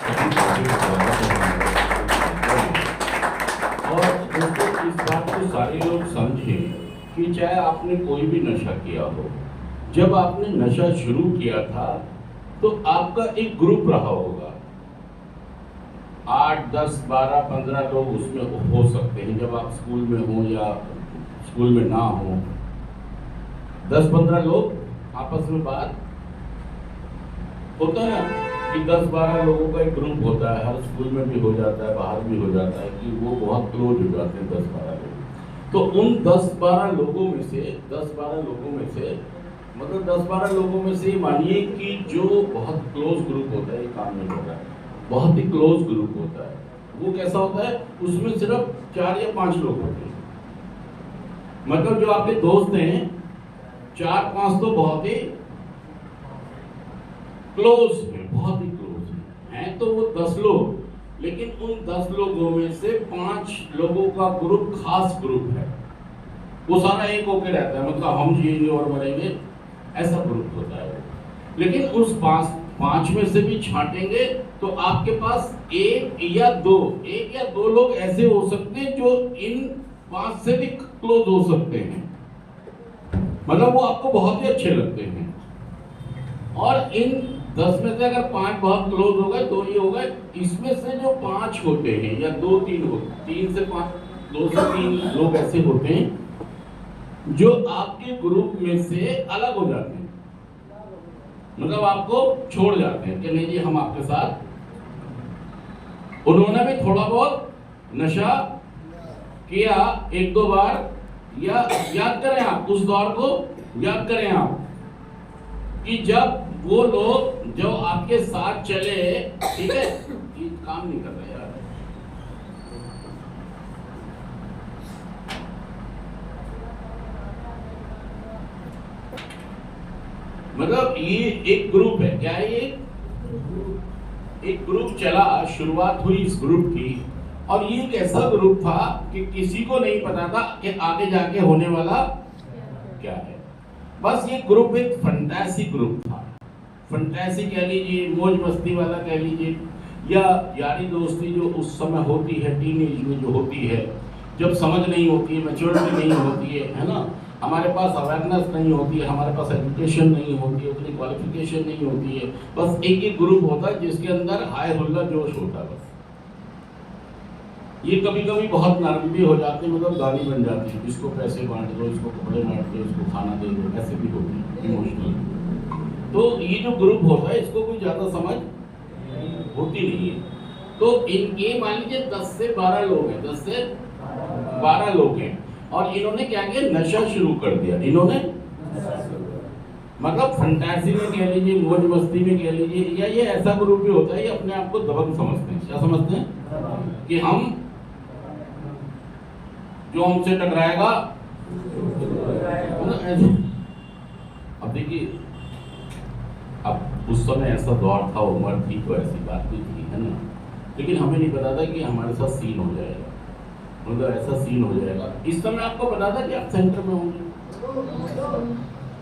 और दोस्तों इस बात को सारे लोग समझें कि चाहे आपने कोई भी नशा किया हो, जब आपने नशा शुरू किया था तो आपका एक ग्रुप रहा होगा, 8, 10, 12, 15 लोग उसमें हो सकते हैं। जब आप स्कूल में हो या स्कूल में ना हो, 10-15 लोग आपस में बात होता है ना कि 10-12 लोगों का एक ग्रुप होता है। हर स्कूल में भी हो जाता है, बाहर भी हो जाता है कि वो बहुत क्लोज हो जाते हैं 10-12 लोग। तो उन 10-12 लोगों में से 10-12 लोगों में से मतलब 10-12 लोगों में से मानिए कि जो बहुत क्लोज ग्रुप होता है, ये काम नहीं होता है, बहुत ही क्लोज ग्रुप होता है, वो कैसा होता है, उसमें सिर्फ 4 या 5 लोग होते हैं। मतलब जो आपके दोस्त हैं 4-5 तो बहुत ही क्लोज है, बहुत ही क्लोज है तो वो 10 लोग, लेकिन उन 10 लोगों में से 5 लोगों का ग्रुप खास ग्रुप है, वो सारा एक होके रहता है, मतलब हम जिएंगे और मरेंगे ऐसा ग्रुप होता है। लेकिन उस 5 में से भी छांटेंगे तो आपके पास एक या दो लोग ऐसे हो सकते हैं जो इन 5 से भी क्लोज हो सकते हैं, मतलब वो आपको बहुत ही अच्छे लगते हैं। और इन 10 में से अगर 5 बहुत क्लोज हो गए तो ये हो गए, इसमें से जो 5 होते हैं या 2-3 होते, 3 से 5, 2 से 3 लोग ऐसे होते हैं जो आपके ग्रुप में से अलग हो जाते हैं, मतलब आपको छोड़ जाते हैं कि नहीं जी हम आपके साथ। उन्होंने भी थोड़ा बहुत नशा किया 1-2 बार, या याद करें आप उस दौर को, याद करें आप कि जब वो लोग जो आपके साथ चले, ठीक है, ये काम नहीं कर रहा यार, मतलब ये एक ग्रुप है, क्या है ये, एक ग्रुप चला, शुरुआत हुई इस ग्रुप की, और ये एक ऐसा ग्रुप था कि किसी को नहीं पता था कि आगे जाके होने वाला क्या है। बस ये ग्रुप एक फंटासी ग्रुप था, फंटासी कह लीजिए, मौज मस्ती वाला कह लीजिए, या यारी दोस्ती जो उस समय होती है टीनेज में, जो होती है जब समझ नहीं होती है, मैच्योरिटी नहीं होती है ना, हमारे पास अवेयरनेस नहीं होती है, हमारे पास एजुकेशन नहीं होती है, उतनी क्वालिफिकेशन नहीं होती है, बस एक ही ग्रुप होता है जिसके अंदर हाय हुल्ला जोश होता है। बस ये कभी कभी बहुत नर्म भी हो जाते हैं, मतलब गाली बन जाती है, इसको पैसे बांट दो, इसको कपड़े बांट दो, इसको खाना दे दो, ऐसे भी होती है इमोशनल। तो ये जो ग्रुप होता है इसको कोई ज़्यादा समझ होती नहीं है। तो इनके मान लीजिए 10 से 12 लोग हैं, 10 से 12 लोग हैं, और इन्होंने क्या किया, नशा शुरू कर दिया। इन्होंने मतलब फंटासी में कह लीजिए, मौज मस्ती में कह लीजिए, या ये ऐसा ग्रुप भी होता है, ये अपने आप को दबंग समझते हैं। क्या समझते हैं कि हम जो हमसे टकराएगा। अब देखिए, अब उस समय ऐसा दौर था, उम्र थी तो ऐसी बात भी थी, है ना, लेकिन हमें नहीं पता था कि हमारे साथ सीन हो जाएगा, मतलब ऐसा सीन हो जाएगा। इस समय आपको पता था कि आप सेंटर में होंगे,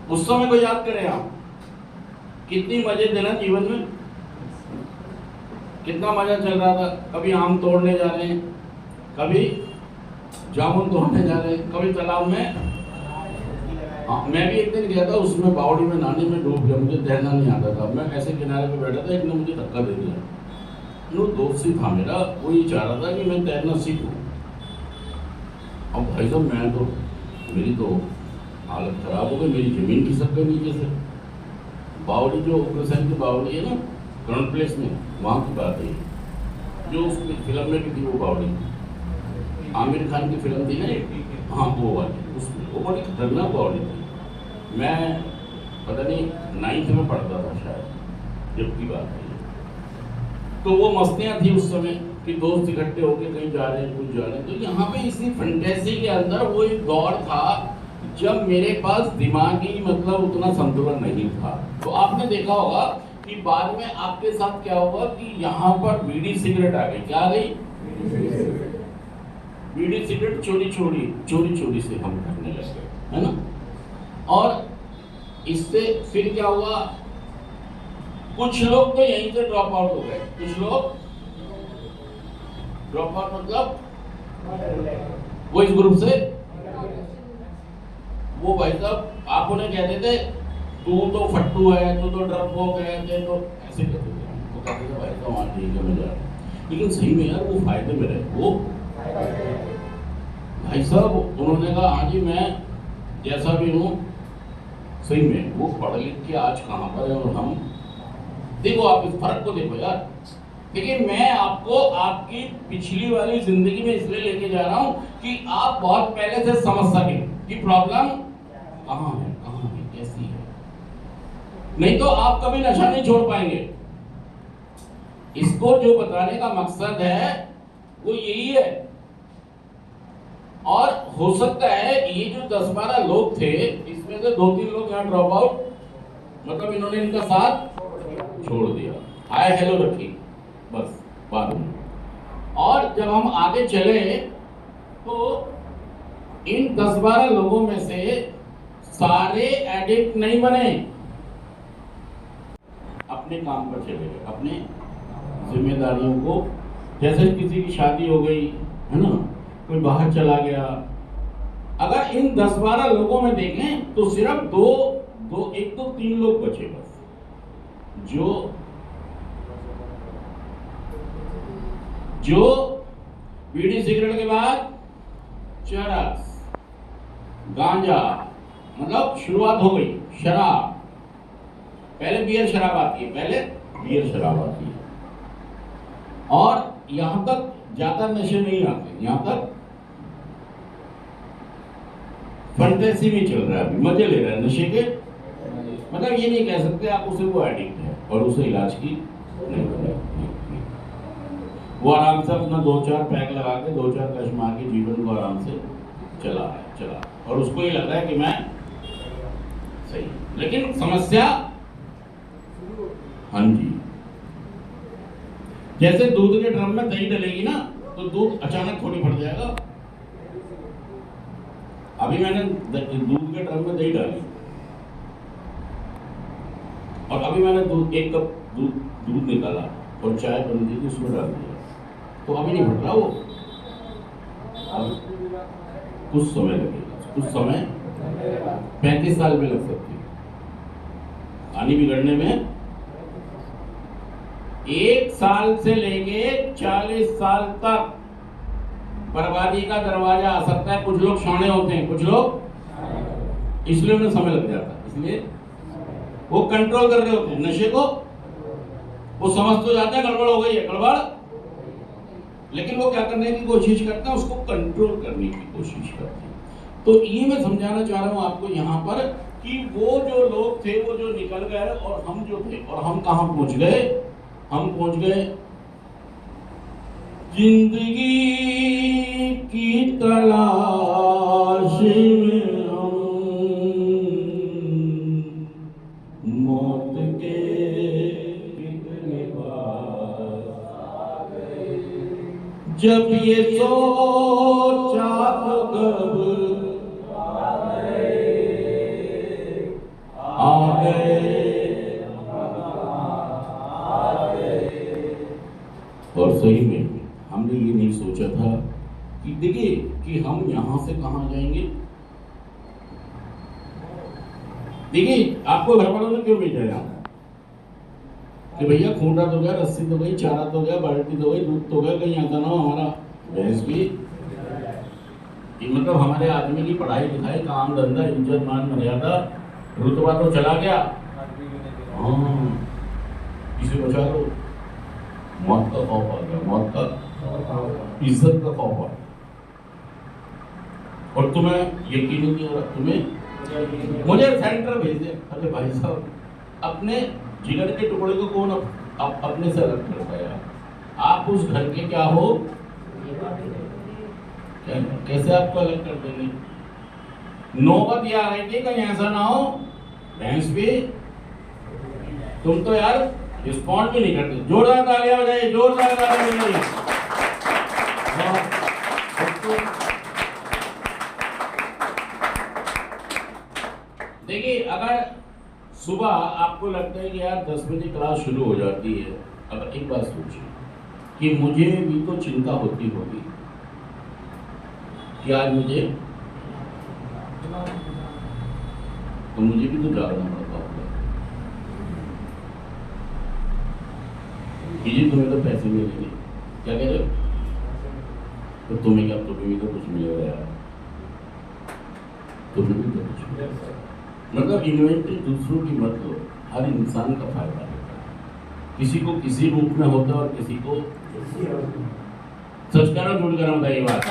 उस समय को याद करें आप, कितनी मजे थे ना जीवन में, कितना मजा चल रहा था। कभी आम तोड़ने जा रहे हैं, कभी जामुन तोड़ने जा रहे हैं, कभी तालाब में। मैं भी एक दिन गया था, उसमें बावड़ी में नहाने में डूब गया, मुझे तैरना नहीं आता था। मैं ऐसे किनारे पे बैठा था, एक ने मुझे धक्का दे दिया। वो दोस्त ही था मेरा, वो ये चाह रहा था कि मैं तैरना सीखूं। अब भाई साहब मैं तो, मेरी तो हालत खराब हो गई, मेरी जमीन खिसक गई नीचे से। बावड़ी जो उग्रसेन की बावड़ी है ना ग्राउंड प्लेस में, वहाँ की बात है, जो उस फिल्म में भी थी वो बावड़ी, आमिर खान की फिल्म थी ना, हाँ वो वाली, उसमें वो बड़ी खतरनाक बावड़ी थी। मैं पता नहीं 9th में पढ़ता था शायद जब की बात है। तो वो मस्तियाँ थी उस समय कि दोस्त इकट्ठे होकर कहीं जा रहे हैं, कुछ जा रहे हैं। तो यहाँ पे इसी फंटेसी के अंदर वो एक दौर था जब मेरे पास दिमागी मतलब उतना संतुलन नहीं था। तो आपने देखा होगा कि बाद में आपके साथ क्या होगा कि यहाँ पर बीड़ी सिगरेट आ गई। क्या आ गई? बीड़ी सिगरेट चोरी चोरी से हम करने लगे, है ना। और इससे फिर क्या हुआ कुछ लोग तो यहीं से ड्रॉप आउट हो गए, कुछ लोग ड्रॉप आउट मतलब वो इस ग्रुप से, वो भाई साहब आप उन्हें कहते थे तू तो फट्टू है, तू तो डरपोक है, तो ऐसे कहते थे, वो कहते थे भाई साहब हाँ ठीक है मैं जा रहा हूँ, लेकिन सही में यार वो फायदे में रहे। वो भाई साहब उन्होंने कहा हाँ जी मैं जैसा भी हूँ, सही में वो पढ़ लिख के आज कहाँ पर है, और हम देखो आप इस फर्क को देखो यार। लेकिन मैं आपको आपकी पिछली वाली जिंदगी में इसलिए लेके जा रहा हूं कि आप बहुत पहले से समझ सके कि प्रॉब्लम कहां है कैसी है, नहीं तो आप कभी नशा नहीं छोड़ पाएंगे। इसको जो बताने का मकसद है वो यही है। और हो सकता है ये जो 10-12 लोग थे इसमें से 2-3 लोग यहाँ ड्रॉप आउट, मतलब इन्होंने इनका साथ छोड़ दिया, हाय हेलो रखी बस बात में। और जब हम आगे चले तो इन 10-12 लोगों में से सारे एडिक्ट नहीं बने, अपने काम पर चले गए, अपने जिम्मेदारियों को, जैसे किसी की शादी हो गई है ना, कोई बाहर चला गया। अगर इन 10-12 लोगों में देखें तो सिर्फ दो 1-2-3 लोग बचे बस, जो बीड़ी सिगरेट के बाद चरस गांजा, मतलब शुरुआत हो गई शराब, पहले बियर शराब आती है, और यहां तक ज्यादा नशे नहीं आते, यहां तक फंटेसी में चल रहा है, अभी मजे ले रहा है नशे के, मतलब ये नहीं कह सकते आप उसे वो एडिक्ट है और उसे इलाज की नहीं, वो आराम से अपना 2-4 पैक लगा के 2-4 कश मार के जीवन को आराम से चला, और उसको ये लग रहा है कि मैं सही। लेकिन समस्या हाँ जी, जैसे दूध के ड्रम में दही डलेगी ना तो दूध अचानक थोड़ी फट जाएगा। अभी मैंने दूध के ड्रम में दही डाली और अभी मैंने 1 कप दूध निकाला और चाय बन गई उसमें डाल दिया, तो अभी नहीं फट रहा वो, अब कुछ समय लगेगा, कुछ समय 35 साल में लग सकती है पानी बिगड़ने में। 1 साल से लेके 40 साल तक बर्बादी का दरवाजा आ सकता है। कुछ लोग शाणे होते हैं, कुछ लोग इसलिए उन्हें समय लग जाता है, इसलिए वो कंट्रोल कर रहे होते हैं नशे को, वो समझ तो जाते हैं गड़बड़ हो गई है, गड़बड़, लेकिन वो क्या करने की कोशिश करते हैं, उसको कंट्रोल करने की कोशिश करते हैं। तो ये मैं समझाना चाह रहा हूं आपको यहाँ पर कि वो जो लोग थे वो जो निकल गए और हम जो थे, और हम कहां पहुंच गए, हम पहुंच गए जिंदगी की तलाश में, मौत के कितने पास आ गए, जब ये सोचा तो कब आ गए। और सही में हमने ये नहीं सोचा था कि देखिए कि हम यहां से कहां जाएंगे। देखिए आपको घर वालों ने क्यों भेजा है कि भैया खूंटा तो गया, रस्सी तो गई, चारा तो गया, बाल्टी तो गई, दूध तो गया, कहीं आता ना हो हमारा भैंस भी, मतलब हमारे आदमी की पढ़ाई लिखाई, काम धंधा, इज्जत मान मर्यादा, रुतबा तो चला गया, हाँ इसे बचा लो, मौत का खौफ आ गया, मौत का, इज्जत का खौफ आ गया, और तुम्हें यकीन नहीं हो रहा, तुम्हें मुझे सेंटर भेज दे। अरे भाई साहब, अपने जिगर के टुकड़े को कौन अपने से अलग करता है यार? आप उस घर के क्या हो, कैसे आपको अलग कर देंगे? नौबत ये आ रही थी कहीं ऐसा ना हो भैंस भी, तुम तो यार रिस्पॉन्ड भी नहीं करते। जोरदार तालियां बजाइए, जोरदार तालियां बजाइए। देखिए अगर सुबह आपको लगता है कि यार 10 बजे क्लास शुरू हो जाती है। अब एक बात सोचिए कि मुझे भी तो चिंता होती होगी कि आज मुझे भी तो जागना पड़ता होगा कि जी तुम्हें तो पैसे मिलेंगे, क्या कह रहे हो? तो तुम्हें क्या, तुम्हें भी तो कुछ मिलेगा यार, तुम्हें भी तो कुछ मिलेगा। मतलब इन्वेंटरी दूसरों की मत लो, हर इंसान का फायदा होता है, किसी को किसी रूप में होता है और किसी को सच करो झूठ करो होता है। ये बात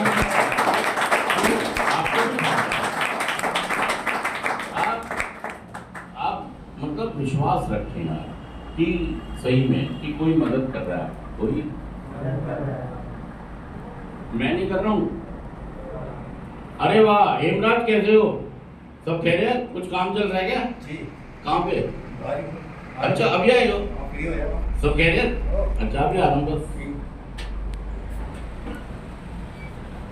आप मतलब विश्वास रखें यार कि सही में कि कोई मदद कर रहा है, कोई मैं नहीं कर रहा हूँ। अरे वाह हेमराज, कैसे हो? सब कह रहे हैं कुछ काम चल रहा है क्या? जी। कहाँ पे? अच्छा अभी आए हो? सब कह रहे हैं? अच्छा अभी आ रहा हूँ बस।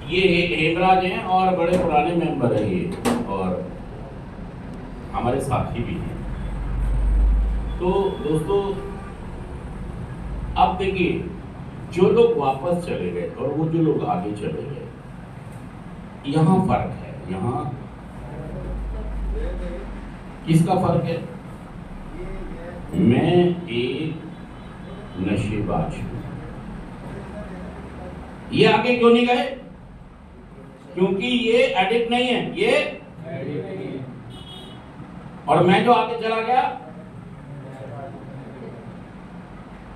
ये हेमराज हैं और बड़े पुराने मेंबर है ये, और हमारे साथी भी हैं। तो दोस्तों अब देखिए, जो लोग वापस चले गए और वो जो लोग आगे चले गए, यहाँ फर्क है। यहाँ किसका फर्क है? मैं एक नशेबाज हूं। ये आगे क्यों नहीं गए? क्योंकि ये एडिक्ट नहीं है, ये और मैं जो आगे चला गया,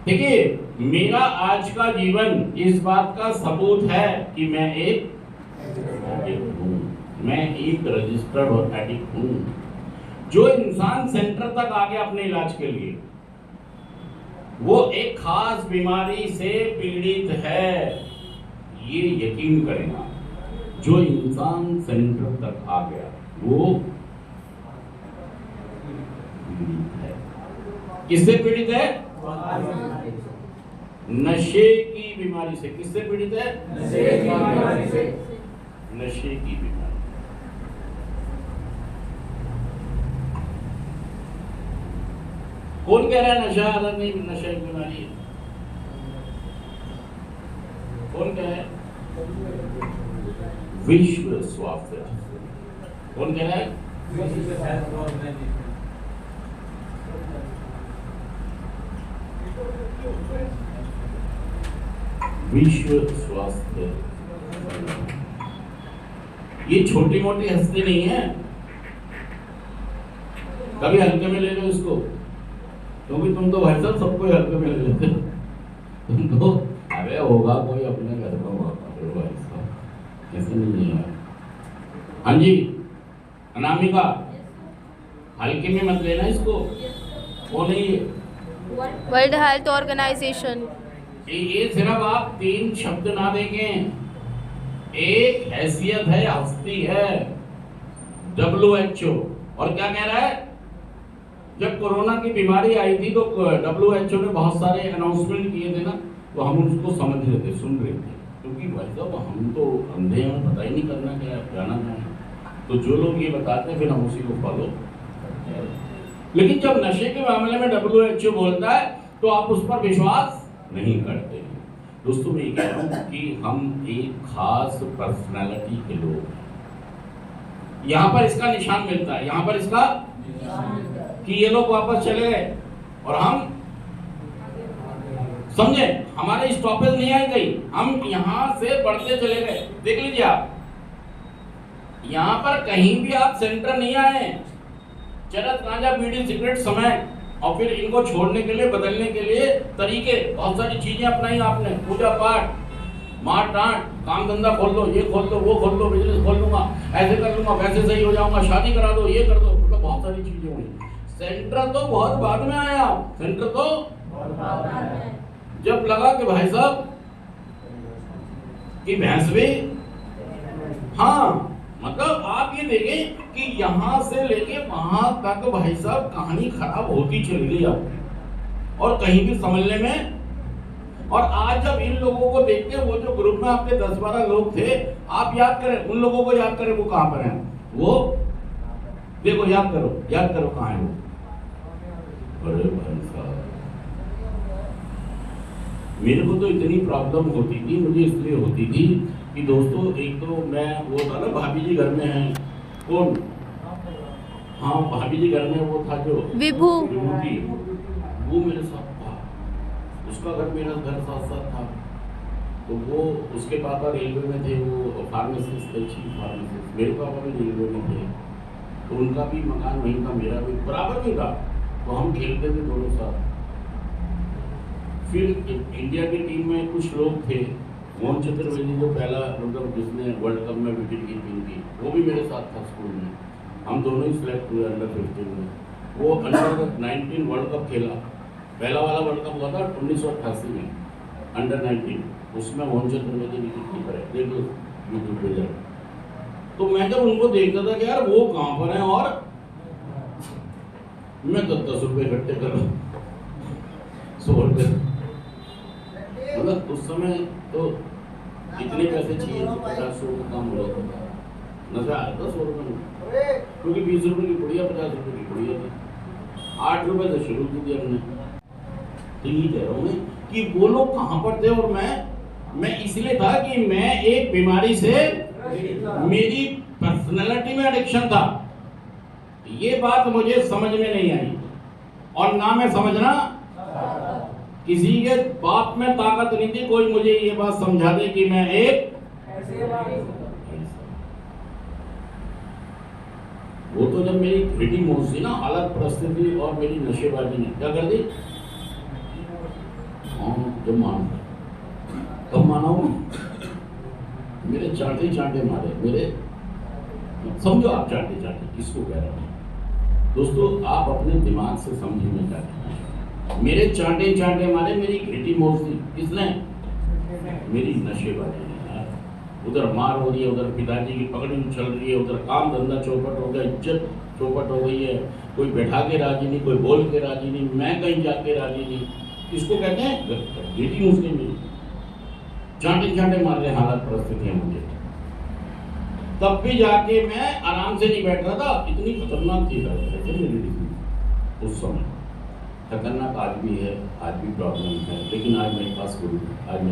देखिए मेरा आज का जीवन इस बात का सबूत है कि मैं एक एडिक्ट हूं, मैं एक रजिस्टर्ड एडिक्ट हूं। जो इंसान सेंटर तक आ गया अपने इलाज के लिए, वो एक खास बीमारी से पीड़ित है, ये यकीन करेगा। जो इंसान सेंटर तक आ गया वो पीड़ित है। किससे पीड़ित है? नशे की बीमारी से। किससे पीड़ित है? नशे की बीमारी से। नशे की बीमारी। कौन कह रहा है नशा अलग नहीं, नशा की बीमारी है? कौन कह रहा है? विश्व स्वास्थ्य। कौन कह रहा है? विश्व स्वास्थ्य। ये छोटी मोटी हस्ती नहीं है, कभी हल्के में ले लो इसको, क्योंकि तुम तो भाई साहब सबको हल्के में ले लेते हो। तुम तो अरे होगा कोई अपने घर का भाई साहब, ऐसे नहीं है। हाँ जी अनामिका, हल्के में मत लेना इसको। वो नहीं है वर्ल्ड हेल्थ ऑर्गेनाइजेशन। ये सिर्फ आप 3 शब्द ना देखें, एक हैसियत है, हस्ती है, WHO। और क्या कह रहा है? जब कोरोना की बीमारी आई थी तो WHO ने बहुत सारे अनाउंसमेंट किए थे ना, तो हम उसको समझ रहे थे, सुन रहे थे, क्योंकि भाई साहब हम तो अंधे हैं, पता ही नहीं करना क्या जाना क्या है। तो जो लोग ये बताते हैं फिर हम उसी को फॉलो। लेकिन जब नशे के मामले में WHO बोलता है तो आप उस पर विश्वास नहीं करते हैं। दोस्तों मैं ये कह रहा हूँ कि हम एक खास पर्सनालिटी के लोग हैं। यहाँ पर इसका निशान मिलता है, यहाँ पर इसका कि ये लोग वापस चले गए और हम समझे, हमारे स्टॉपेज नहीं आई गई, हम यहाँ से बढ़ते चले गए। देख लीजिए आप, यहाँ पर कहीं भी आप सेंटर नहीं आए। चरस गांजा बीड़ी सिगरेट समय और फिर इनको छोड़ने के लिए, बदलने के लिए तरीके, बहुत सारी चीजें अपनाई आपने, पूजा पाठ, मार डांट, काम धंधा खोल लो, ये खोल लो, वो खोल लो, बिजनेस खोल लूंगा, ऐसे कर लूंगा, वैसे सही हो जाऊंगा, शादी करा दो, ये कर दो, मतलब बहुत सारी चीजें हुई। सेंटर तो बहुत बाद में आया, सेंटर तो बहुत बाद में। जब लगा कि भाई साहब की भैंस भी, हाँ मतलब आप ये देखें कि यहाँ से लेके वहां तक भाई साहब कहानी खराब होती चली गई आपकी, और कहीं भी समझने में। और आज जब इन लोगों को देखते हैं, वो जो ग्रुप में आपके 10-12 लोग थे, आप याद करें उन लोगों को, याद करें वो कहां पर हैं। वो देखो, याद करो कहां है वो। अरे भाई साहब, मेरे को तो इतनी प्रॉब्लम होती थी, मुझे इसलिए होती थी कि दोस्तों, एक तो मैं वो था ना, भाभी जी घर में हैं, कौन, हाँ भाभी जी घर में वो था जो विभू। विभूति, वो मेरे साथ था, उसका घर मेरा घर साथ साथ था। तो वो, उसके पापा रेलवे में थे, वो फार्मासिस्ट थे, चीफ फार्मासिस्ट, मेरे पापा भी रेलवे में थे, तो उनका भी मकान वहीं था, मेरा भी बराबर में था, तो हम खेलते थे दोनों साथ। फिर इंडिया की टीम में कुछ लोग थे, मोहन चतुर्वेदी जो पहला मतलब जिसने वर्ल्ड कप में विकेट कीपिंग की, वो भी मेरे साथ था स्कूल में, हम दोनों ही सिलेक्ट हुए अंडर 15 में। वो अंडर 19 वर्ल्ड कप खेला, पहला वाला वर्ल्ड कप हुआ था 1988 में, अंडर 19, उसमें मोहन चतुर्वेदी विकेट कीपर है, देख लो यूट्यूब पे जाए। तो मैं जब उनको देखता था कि यार वो कहाँ पर है, और मैं 10-10 रुपये इकट्ठे कर रहा, 100 रुपये, मतलब उस समय तो इतने पैसे चाहिए, 50 रुपये का काम हो जाता था, नशा आया था 100 रुपये में, क्योंकि 20 रुपये की पुड़िया, 50 रुपये की पुड़िया थी, 8 रुपये से शुरू की थी हमने। तो ये कह रहा हूँ मैं कि वो लोग कहाँ पर थे, और मैं इसलिए था कि मैं एक बीमारी से, मेरी पर्सनैलिटी में एडिक्शन था, ये बात मुझे समझ में नहीं आई, और ना मैं समझना, किसी के बात में ताकत नहीं थी कोई मुझे ये बात समझा दे कि मैं एक, वो तो जब मेरी घिटी मोच थी ना, हालत परिस्थिति और मेरी नशेबाजी ने क्या कर दी, हाँ जब मान, कब माना हूं, मेरे चांटे मारे, मेरे, समझो आप चांटे किसको कह रहा हूं दोस्तों, आप अपने दिमाग से समझिए मैं क्या कहना चाहता हूं। मेरे चांटे मारे, मेरी घिटी मोच दी किसने, मेरी नशेबाजी ने यार। उधर मार हो रही है, उधर पिताजी की पकड़ी चल रही है, उधर काम धंधा चौपट हो गया, इज्जत चौपट हो गई है, कोई बैठा के राजी नहीं, कोई बोल के राजी नहीं, मैं कहीं जाके राजी नहीं, इसको कहते हैं घिटी मोच गई मेरी, चांटे मार रहे हालत परिस्थितियां मुझे, तब भी जाके मैं आराम से नहीं बैठ रहा था, इतनी खतरनाक थी मेरी डिजीज उस समय। खतरनाक आज भी है, आज भी प्रॉब्लम है, लेकिन आज मेरे पास गुरु, आज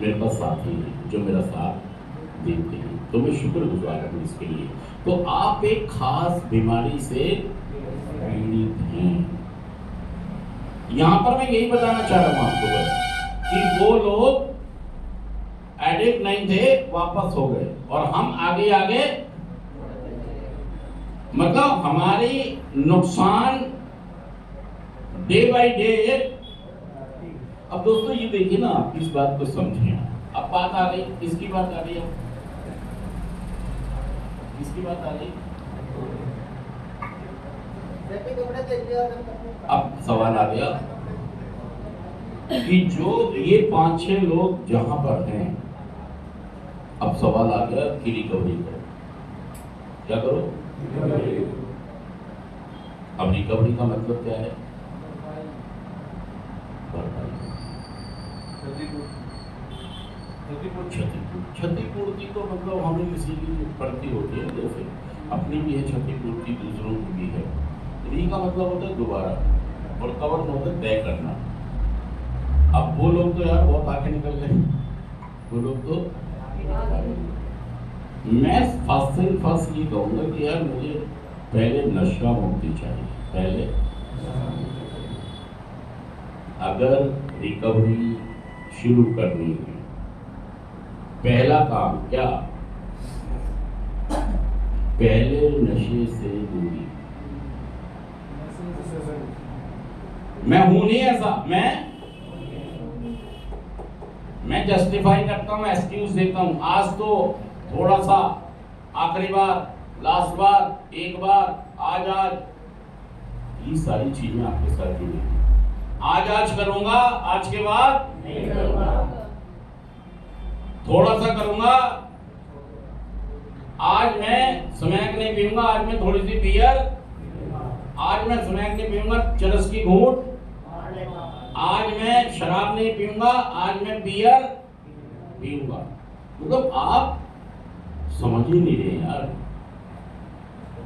मेरे पास साथी हैं जो मेरा साथ देते हैं, तो मैं शुक्रगुजार हूँ इसके लिए। तो आप एक खास बीमारी से पीड़ित हैं, यहाँ पर मैं यही बताना चाह रहा हूँ आपको बस, कि वो लोग एडिक्ट नहीं थे, वापस हो गए, और हम आगे मतलब हमारी नुकसान डे बाय डे। अब दोस्तों ये देखिए ना, आप इस बात को समझिए, अब बात आ गई, किसकी बात आ रही है, किसकी बात आ रही, अब सवाल आ गया कि जो ये 5-6 लोग जहां पर हैं, अब सवाल आ गया कि रिकवरी करो, क्या करो, अब रिकवरी का मतलब क्या है, क्षतिपूर्ति तो मतलब हमें किसी की पड़ती होती है, जैसे अपनी भी है क्षतिपूर्ति, दूसरों की भी है। री का मतलब होता है दोबारा, और कवर में होता है तय करना। अब वो लोग तो यार बहुत आगे निकल गए, वो लोग तो, मैं फर्स्ट ये कहूँगा कि यार मुझे पहले नशा मुक्ति चाहिए, पहले अगर रिकवरी शुरू करनी है, पहला काम क्या, पहले नशे से दूरी। मैं हूं नहीं ऐसा, मैं जस्टिफाई करता हूं, एक्सक्यूज देता हूं, आज तो थोड़ा सा, आखिरी बार, लास्ट बार, एक बार, आज ये सारी चीजें आपके साथ जुड़ी हैं। आज करूंगा, आज के बाद नहीं करूंगा, थोड़ा सा करूंगा, आज मैं स्मैक नहीं पीऊंगा, आज मैं थोड़ी सी बियर, आज मैं स्मैक नहीं पीऊंगा, चरस की घूंट, आज मैं शराब नहीं पीऊंगा, आज मैं बियर पीऊंगा। मतलब आप समझ ही नहीं रहे यार,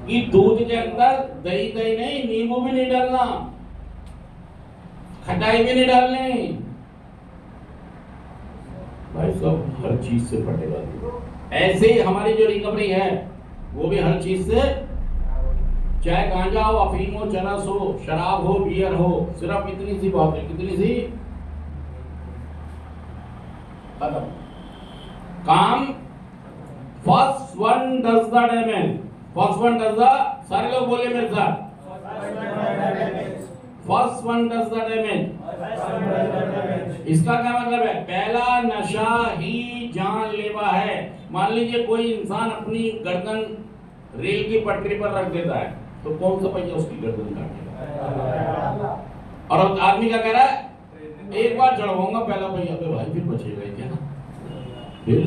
कि दूध के अंदर दही दही नहीं, नींबू भी नहीं डालना, खटाई भी नहीं डालनी। भाई साहब हर चीज से फटेगा। ऐसे ही हमारी जो रिकवरी है वो भी हर चीज से, चाहे गांजा हो, अफीम हो, चरस हो, शराब हो, बियर हो, सिर्फ इतनी सी बात है, कितनी सी, खत्म काम। First one does the damage, first one does the, सारे लोग बोले मेरे साथ, first one does the damage. इसका क्या मतलब है? पहला नशा ही जानलेवा है। मान लीजिए कोई इंसान अपनी गर्दन रेल की पटरी पर रख देता है तो कौन सा पहिया उसकी गर्दन काटेगा? और आदमी क्या कह रहा है? एक बार चढ़वाऊंगा पहला पहिया पे, भाई फिर बचेगा क्या? फिर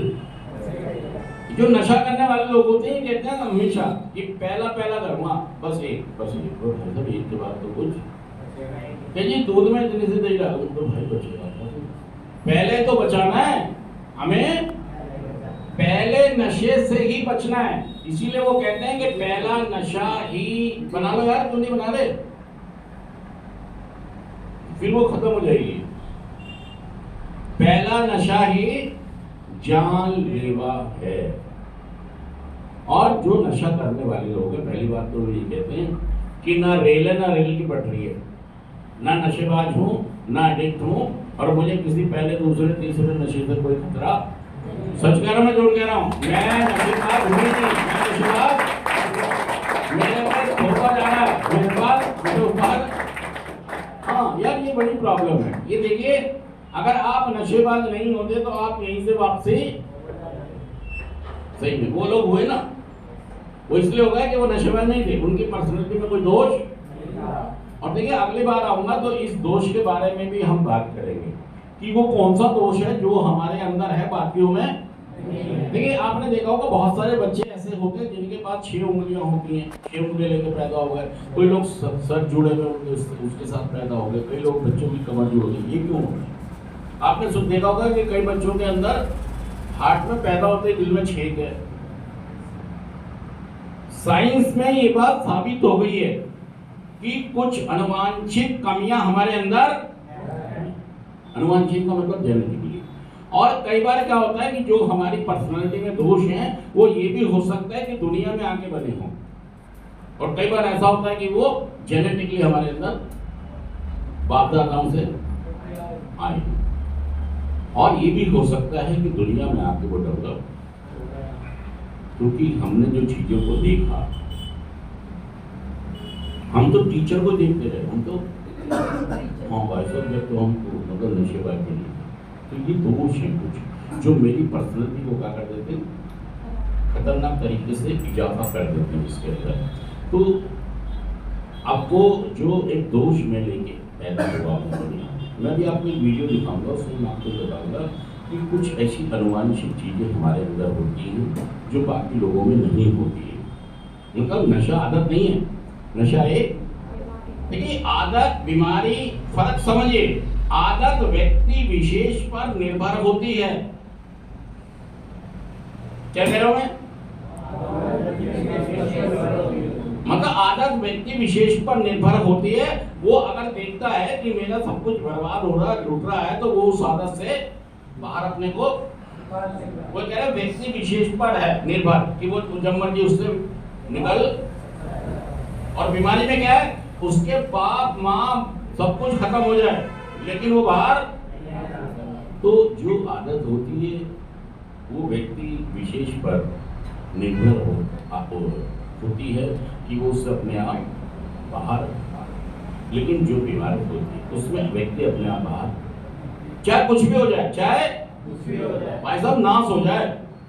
जो नशा करने वाले लोग होते हैं कहते हैं हमेशा कि पहला करूंगा, बस एक मतलब एक के बाद तो कुछ जी दूध में इतनी से दही डालूं तो भाई बचेगा। पहले तो बचाना है हमें, पहले नशे से ही बचना है। इसीलिए वो कहते हैं कि पहला नशा ही बना लो यार, क्यों नहीं बना रहे? फिर वो खत्म हो जाएगी। पहला नशा ही जानलेवा है। और जो नशा करने वाले लोग हैं, पहली बात तो ये कहते हैं कि ना रेल है ना रेल की पटरी है, ना नशेबाज हूं ना एडिक्ट हूं, और मुझे किसी पहले दूसरे तीसरे नशे से कोई खतरा, सच कह रहा हूं, मैं झूठ कह रहा हूं, मैं नशेबाज हूं नहीं, मैं नशेबाज, मेरे पास धोखा जा रहा है, मेरे पास। हाँ यार ये बड़ी प्रॉब्लम है। ये देखिए अगर आप नशेबाज नहीं होते तो आप यहीं से वापसी, सही में वो लोग हुए ना, वो इसलिए हो गया कि वो नशेबाज नहीं थे, उनकी पर्सनैलिटी में कोई दोष। और देखिए अगली बार आऊंगा तो इस दोष के बारे में भी हम बात करेंगे कि वो कौन सा दोष है जो हमारे अंदर है, बाकियों में। देखिए आपने देखा होगा बहुत सारे बच्चे ऐसे होते हैं जिनके पास 6 उंगलियां होती हैं, 6 उंगलियां लेकर पैदा हो गए, कोई लोग सर जुड़े हुए उसके साथ पैदा हो गए, कई लोग बच्चों की कमर जुड़ गई। ये क्यों हो गया? आपने सुन देखा होगा कि कई बच्चों के अंदर हार्ट में पैदा होते दिल में छेद है। साइंस में ये बात साबित हो गई है कि कुछ अनुवांछित कमियां हमारे अंदर, अनुवांछित का मतलब जेनेटिकली। और कई बार क्या होता है कि जो हमारी पर्सनालिटी में दोष हैं वो ये भी हो सकता है कि दुनिया में आके बने हों, और कई बार ऐसा होता है कि वो जेनेटिकली हमारे अंदर बाप दादाओं से आए, और ये भी हो सकता है कि दुनिया में आके वो डेवलप, क्योंकि हमने जो चीजों को देखा, हम तो टीचर को देखते रहे, हम तो हाँ भाई साहब जब तो हमको मतलब नशेबाज बने, तो ये दोष है कुछ जो मेरी पर्सनैलिटी को क्या कर देते हैं, खतरनाक तरीके से इजाफा कर देते हैं इसके अंदर। तो आपको जो एक दोष में लेके पैदा हुआ, मैं भी आपको एक वीडियो दिखाऊंगा, उसमें मैं आपको बताऊंगा कि कुछ ऐसी अनुवांशिक चीजें हमारे अंदर होती हैं जो बाकी लोगों में नहीं होती है। मतलब नशा आदत नहीं है, नशा एक, देखिए आदत बीमारी, फर्क समझिए, आदत व्यक्ति विशेष पर निर्भर होती है। क्या कह रहा हूं मैं? मतलब आदत व्यक्ति विशेष पर निर्भर होती है। वो अगर देखता है कि मेरा सब कुछ बर्बाद हो रहा है, लुट रहा है, तो वो उस आदत से बाहर अपने को, वो कह रहे व्यक्ति विशेष पर है निर्भर कि वो जब मर्जी उससे निकल। और बीमारी में क्या है, उसके बाप माँ सब कुछ खत्म हो जाए लेकिन वो बाहर। तो जो आदत होती है वो व्यक्ति विशेष पर निर्भर होती है कि वो उससे अपने आप बाहर, लेकिन जो बीमारी होती है उसमें व्यक्ति अपने आप बाहर, चाहे कुछ भी हो जाए, चाहे भाई साहब नाश हो जाए,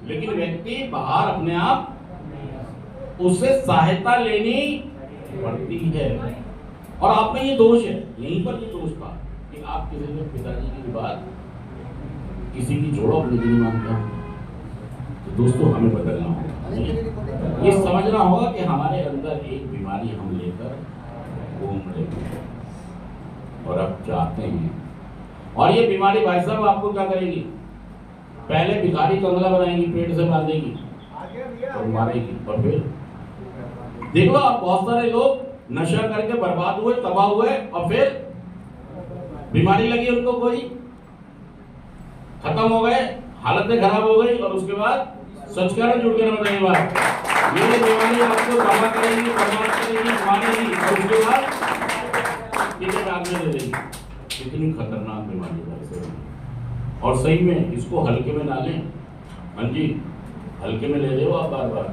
लेकिन व्यक्ति बाहर अपने आप, उससे सहायता लेनी पड़ती है। और आप में ये दोष है, यहीं पर ये दोष था कि आप किसी ने पिताजी की बात किसी की छोड़ो, अपने दिल मानते हैं। तो दोस्तों हमें बदलना होगा, ये समझना होगा कि हमारे अंदर एक बीमारी हम लेकर घूम रहे हैं और अब चाहते हैं, और ये बीमारी भाई साहब आपको क्या करेगी, पहले भिखारी कंगला बनाएगी, पेट से बांधेगी और मारेगी, और फिर देखो आप बहुत सारे लोग नशा करके बर्बाद हुए, तबाह हुए, और फिर बीमारी लगी उनको, कोई खत्म हो गए, हालतें खराब हो गई, और उसके बाद सच कह रहे जुड़ के ना बताइए बात, ये बीमारी आपको तबाह करेगी, बर्बाद करेगी, मारेगी, और उसके बाद टिकट आगे दे देगी। कितनी खतरनाक बीमारी है। और सही में इसको हल्के में ना लें। हाँ जी, हल्के में ले रहे हो आप बार बार।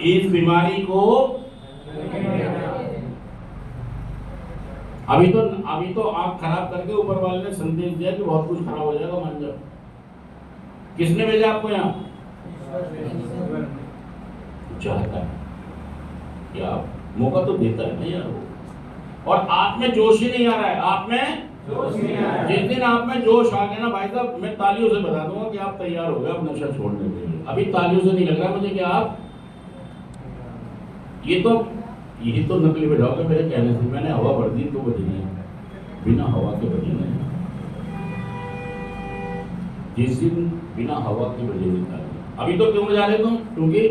इस बीमारी को अभी तो आंख खराब करके ऊपर वाले ने संदेश दिया कि बहुत कुछ खराब हो जाएगा, मान जाओ। किसने भेजा आपको यहाँ? चाहता है कि आप मौका तो देता है ना यार वो, और आप में जोश ही नहीं आ रहा है। आप में जोश नहीं आ रहा है। जिस दिन आप में जोश आ गया ना भाई साहब, मैं तालियों से बता दूंगा कि आप तैयार हो गए अब नशा छोड़ने के लिए। अभी तालियों से नहीं लग रहा मुझे कि आप ये तो नकली बैठाओगे मेरे कहने से। मैंने हवा भर दी तो बजी नहीं, बिना हवा के बजी नहीं। जिस दिन बिना हवा के बजे निकाले। अभी तो क्यों बजा रहे तुम? क्योंकि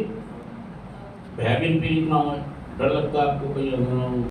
भय भी पीड़ित ना हो, डर लगता है आपको कहीं